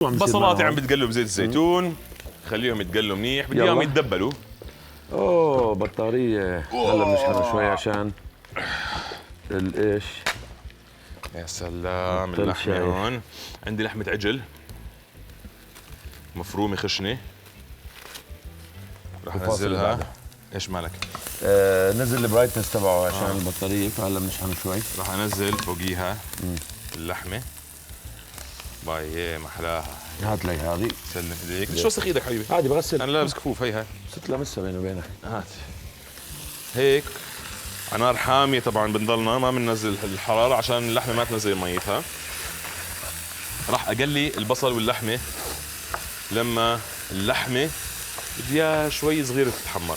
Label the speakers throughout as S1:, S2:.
S1: بصلاتي عم بتقلوا بزيت الزيتون، خليهم يتقلوا منيح، بدي اياهم يتدبلوا.
S2: اوه بطارية هلا بنشحنها شوي عشان الايش.
S1: يا سلام اللحمة هون. عندي لحمة عجل مفرومة خشنة، رح انزلها. ايش مالك؟
S2: نزل البرايتنس تبعه عشان البطارية، فهلا بنشحنه شوي.
S1: رح انزل فوقيها اللحمة. باي محلاها.
S2: هات لي هذه.
S1: سلم ايديك. ليش وسخ ايدك حبيبي؟
S2: عادي بغسل.
S1: انا لابس كفوف. هي
S2: ست لمسه بيني وبينك.
S1: هات هيك على نار حامية. طبعا بنضلنا ما بننزل الحرارة عشان اللحمة ما تنزل ميتها. راح اقلي البصل واللحمة لما اللحمة بديها شوي صغيرة تتحمر،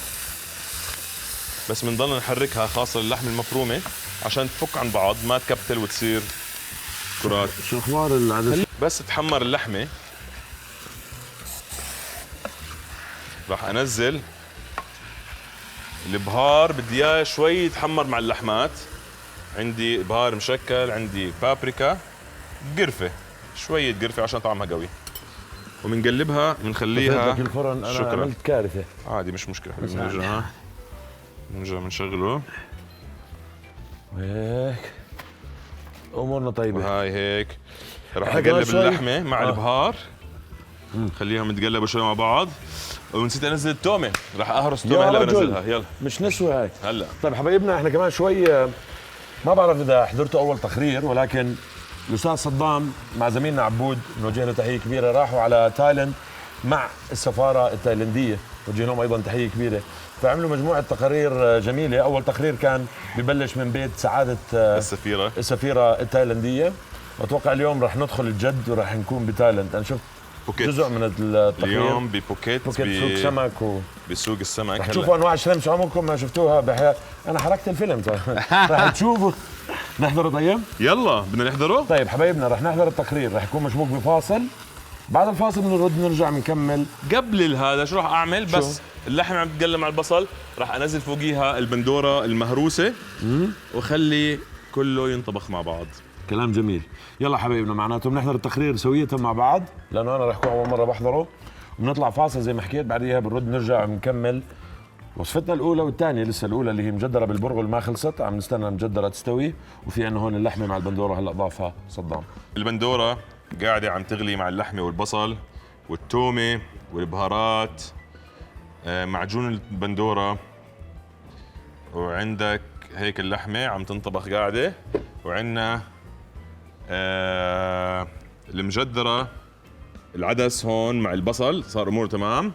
S1: بس بنضلنا نحركها، خاصة اللحمة المفرومة عشان تفك عن بعض ما تكبتل وتصير كرات.
S2: شو اخبار العدس؟
S1: بس تحمر اللحمة راح انزل البهار. بدي اياه شوي يتحمر مع اللحمات. عندي بهار مشكل، عندي بابريكا، قرفة، شوية قرفة عشان طعمها قوي. وبنقلبها بنخليها.
S2: الفرن انا
S1: شكرا.
S2: عملت كارثة.
S1: عادي مش مشكلة. بنرجع بنشغله
S2: وهيك امورنا طيبة.
S1: وهاي هيك راح اقلب اللحمة مع البهار، خليهم يتقلبوا شوي مع بعض. ونسيت انزل التومة، راح اهرس التومة هلا بنزلها. يلا
S2: مش نسوى هاي
S1: هلا.
S2: طيب حبايبنا، احنا كمان شوي ما بعرف اذا حضرتوا اول تقرير، ولكن الاستاذ صدام مع زميلنا عبود نوجه له تحيه كبيره، راحوا على تايلاند مع السفاره التايلنديه، نوجه لهم ايضا تحيه كبيره. فعملوا مجموعه تقارير جميله. اول تقرير كان ببلش من بيت سعاده السفيره التايلنديه، واتوقع اليوم رح ندخل الجد ورح نكون بتايلاند. انا شفت
S1: بوكيت.
S2: جزء من التقرير
S1: اليوم ببوكيت
S2: سوق سمك
S1: بسوق السمك.
S2: رح تشوفوا انواع الشرمس عمركم ما شفتوها بحياة. انا حركت الفيلم رح تشوفوا. نحضره طيب؟
S1: يلا بدنا نحضره.
S2: طيب حبايبنا رح نحضر التقرير، رح يكون مشبوك بفاصل. بعد الفاصل بنرد نرجع بنكمل.
S1: قبل هذا شو راح اعمل؟ بس اللحم عم تتقلى مع البصل، راح انزل فوقيها البندوره المهروسه وخلي كله ينطبخ مع بعض.
S2: كلام جميل. يلا حبايبنا، معناته بنحضر التقرير سوية مع بعض، لانه انا رح اكون اول مره بحضره. وبنطلع فاصل زي ما حكيت، بعديها بنرد نرجع بنكمل وصفتنا الاولى والثانيه. لسه الاولى اللي هي مجدره بالبرغل ما خلصت، عم نستنى المجدره تستوي. وفي عندنا هون اللحمه مع البندوره هلا ضافها صدام.
S1: البندوره قاعده عم تغلي مع اللحمه والبصل والتومه والبهارات، معجون البندوره، وعندك هيك اللحمه عم تنطبخ قاعده، وعندنا المجدره، العدس هون مع البصل صار اموره تمام.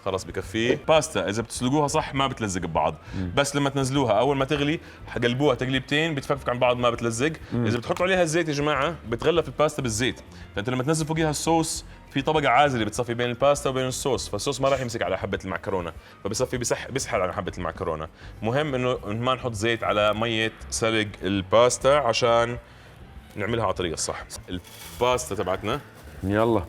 S1: خلص بكفيه. باستا اذا بتسلقوها صح ما بتلزق ببعض، بس لما تنزلوها اول ما تغلي حقلبوها تقليبتين بتفكفك عن بعض ما بتلزق. اذا بتحطوا عليها الزيت يا جماعه بتغلف الباستا بالزيت، فانت لما تنزل فوقيها الصوص في طبقه عازله بتصفي بين الباستا وبين الصوص، فالصوص ما راح يمسك على حبه المعكرونه، فبصفي بيسحل على حبه المعكرونه. مهم انه ما نحط زيت على ميه سلق الباستا عشان نعملها على الطريقه الصح. الباستا تبعتنا
S2: يلا.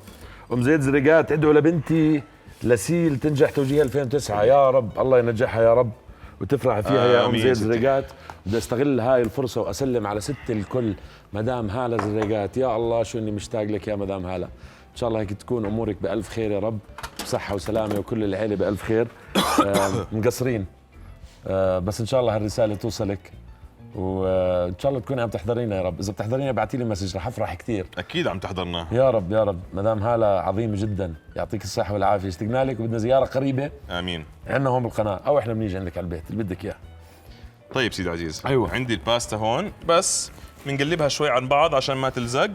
S2: ام زيد زريقات، ادعوا لبنتي لسيل تنجح توجيه 2009. يا رب الله ينجحها يا رب وتفرح فيها يا ام زيد زريقات. بدي استغل هاي الفرصه واسلم على ست الكل مدام هاله زريقات. يا الله شو اني مشتاق لك يا مدام هاله. ان شاء الله هيك تكون امورك بالف خير يا رب، بصحه وسلامه، وكل العيله بالف خير. مقصرين بس ان شاء الله هالرساله توصلك، وان شاء الله تكوني عم تحضرينا يا رب. اذا بتحضرينا ابعتي لي مسج، رح افرح كثير.
S1: اكيد عم تحضرنا
S2: يا رب يا رب. مدام هاله عظيمه جدا، يعطيك الصحه والعافيه. اشتقنا لك وبدنا زياره قريبه.
S1: امين.
S2: عندنا هون بالقناه او احنا بنيجي عندك على البيت اللي بدك اياه.
S1: طيب سيدي عزيز،
S2: أيوة.
S1: عندي الباستا هون، بس بنقلبها شوي عن بعض عشان ما تلزق.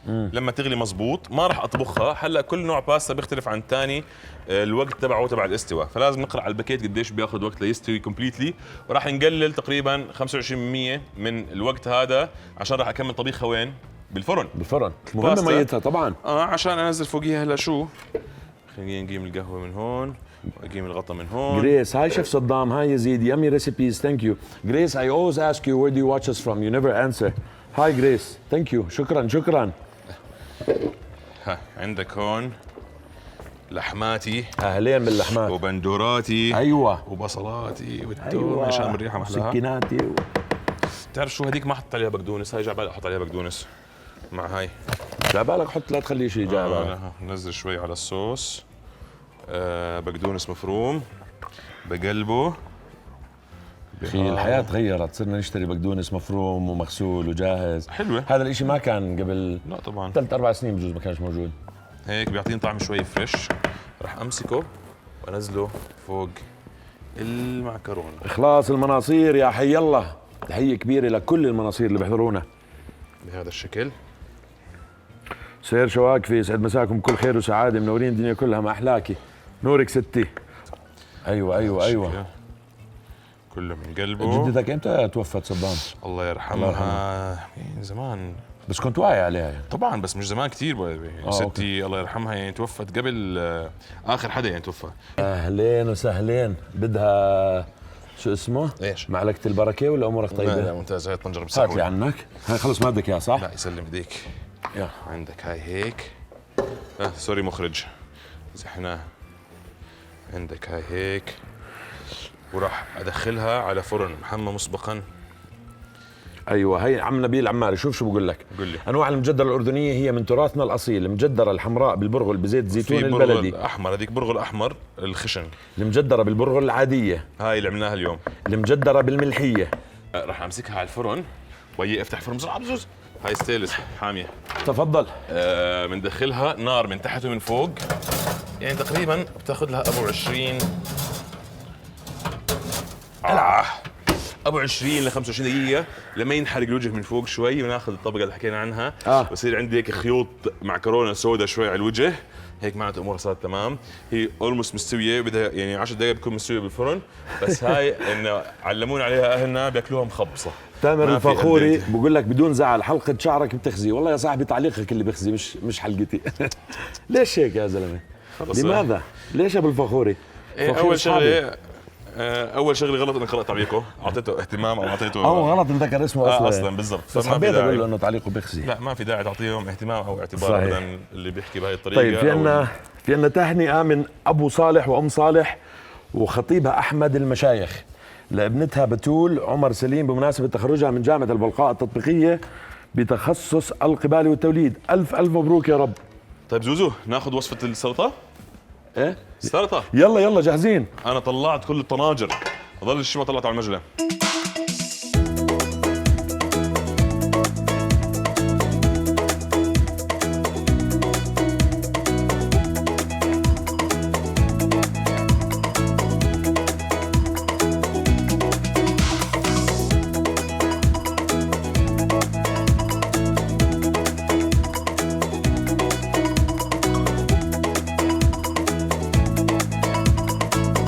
S1: لما تغلي مزبوط ما راح اطبخها. هلا كل نوع باستا بيختلف عن الثاني الوقت تبعه تبع الاستواء، فلازم نقرا على الباكيت قديش بياخذ وقت ليستوي كومبليتلي، وراح نقلل تقريبا 25% من الوقت هذا عشان راح اكمل طبيخها وين؟ بالفرن.
S2: بالفرن مهمه ميتها طبعا.
S1: عشان انزل فوقيها هلا شو، خلينا نقيم القهوه من هون واقيم الغطا من هون.
S2: جريس، هاي شيف صدام، هاي يزيد، يامي ريسيبيز، ثانك يو. جريس I always ask you where do you watch us from, you never answer. هاي جريس، ثانك يو، شكرا شكرا.
S1: عندك هون لحماتي،
S2: اهلين باللحمات
S1: وبندوراتي،
S2: ايوه،
S1: وبصلاتي والثوم عشان الريحه محلاها،
S2: وسكيناتي
S1: بتعرف شو هذيك ما حطيت عليها بقدونس، هاي جعبالي احط عليها بقدونس مع هاي.
S2: لا بالك حط، لا تخليه شيء جاي بالك.
S1: أنا نزل شوي على الصوص. بقدونس مفروم بقلبه.
S2: اخي الحياة تغيرت، صرنا نشتري بقدونس مفروم ومغسول وجاهز.
S1: حلوة.
S2: هذا الاشي ما كان قبل
S1: لا طبعا
S2: 3-4 سنين بجوز ما كانش موجود.
S1: هيك بيعطيني طعم شوي فريش. راح امسكه وانزله فوق المعكرونه.
S2: اخلاص المناصير يا حي الله، تحية كبيرة لكل المناصير اللي بيحضرونا
S1: بهذا الشكل.
S2: سير شواكفي، يسعد مساكم كل خير وسعادة، منورين الدنيا كلها، ما أحلاكي، نورك ستي. أيوة
S1: كله من قلبه.
S2: جدتك امتى توفت صدام؟
S1: الله يرحمها. من زمان
S2: بس كنت واعي عليها يعني.
S1: طبعا، بس مش زمان كثير. ستي أوكي. الله يرحمها يعني توفت قبل اخر حدا يعني توفى.
S2: اهلين وسهلين. بدها شو اسمه؟
S1: ايش؟
S2: معلقة البركة ولا امورك طيبة؟
S1: لا ممتاز. هاي الطنجرة
S2: هات لي
S1: بسهوة.
S2: عنك، هاي خلص ما بدك اياها صح؟
S1: لا يسلم ايديك.
S2: يلا
S1: عندك هاي هيك. سوري مخرج، زحناه. عندك هاي هيك، وراح ادخلها على فرن محمى مسبقا.
S2: ايوه هي عم نبيل عماري، شوف شو بقول لك.
S1: قل لي.
S2: انواع المجدرة الأردنية هي من تراثنا الأصيل، المجدرة الحمراء بالبرغل بزيت زيتون
S1: في
S2: البلدي،
S1: برغل احمر، هذيك برغل احمر الخشن.
S2: المجدرة بالبرغل العادية،
S1: هاي اللي عملناها اليوم.
S2: المجدرة بالملحية.
S1: راح امسكها على الفرن وهي افتح الفرن بسرعه بزوز. هاي ستيلس حاميه.
S2: تفضل.
S1: بندخلها نار من تحت ومن فوق، يعني تقريبا بتاخذ لها ابو 20 ابو 20 ل 25 دقيقه لما ينحرق الوجه من فوق شوي، وناخذ الطبقه اللي حكينا عنها. بصير عندي هيك خيوط معكرونه سوداء شوي على الوجه، هيك معناته امورها صارت تمام. هي اولموست مستويه، بدها يعني 10 دقائق بتكون مستويه بالفرن. بس هاي انه علمونا عليها اهلنا بياكلوها مخبصه.
S2: تامر الفخوري بقول لك بدون زعل، حلقة شعرك بتخزي. والله يا صاحبي تعليقك اللي بخزي، مش حلقتي. ليش هيك يا زلمه؟ لماذا؟ ليش ابو الفخوري؟
S1: اول شغله غلط اني قرأت تعليقه، اعطيته اهتمام او اعطيته
S2: غلط ذكر اسمه اصلا.
S1: اصلا بالضبط.
S2: بس حبيت اقول له انه تعليقه بخزي.
S1: لا ما في داعي تعطيهم اهتمام او اعتبار ابدا اللي بيحكي بهاي الطريقه.
S2: طيب في عنا تهنئه من ابو صالح وام صالح وخطيبها احمد المشايخ لابنتها بتول عمر سليم بمناسبه تخرجها من جامعه البلقاء التطبيقيه بتخصص القباله والتوليد. الف مبروك يا رب.
S1: طيب زوزو، ناخذ وصفه السلطه؟
S2: ايه
S1: السلطه.
S2: يلا جاهزين.
S1: انا طلعت كل الطناجر، ضل الشيء ما طلعته على المجله.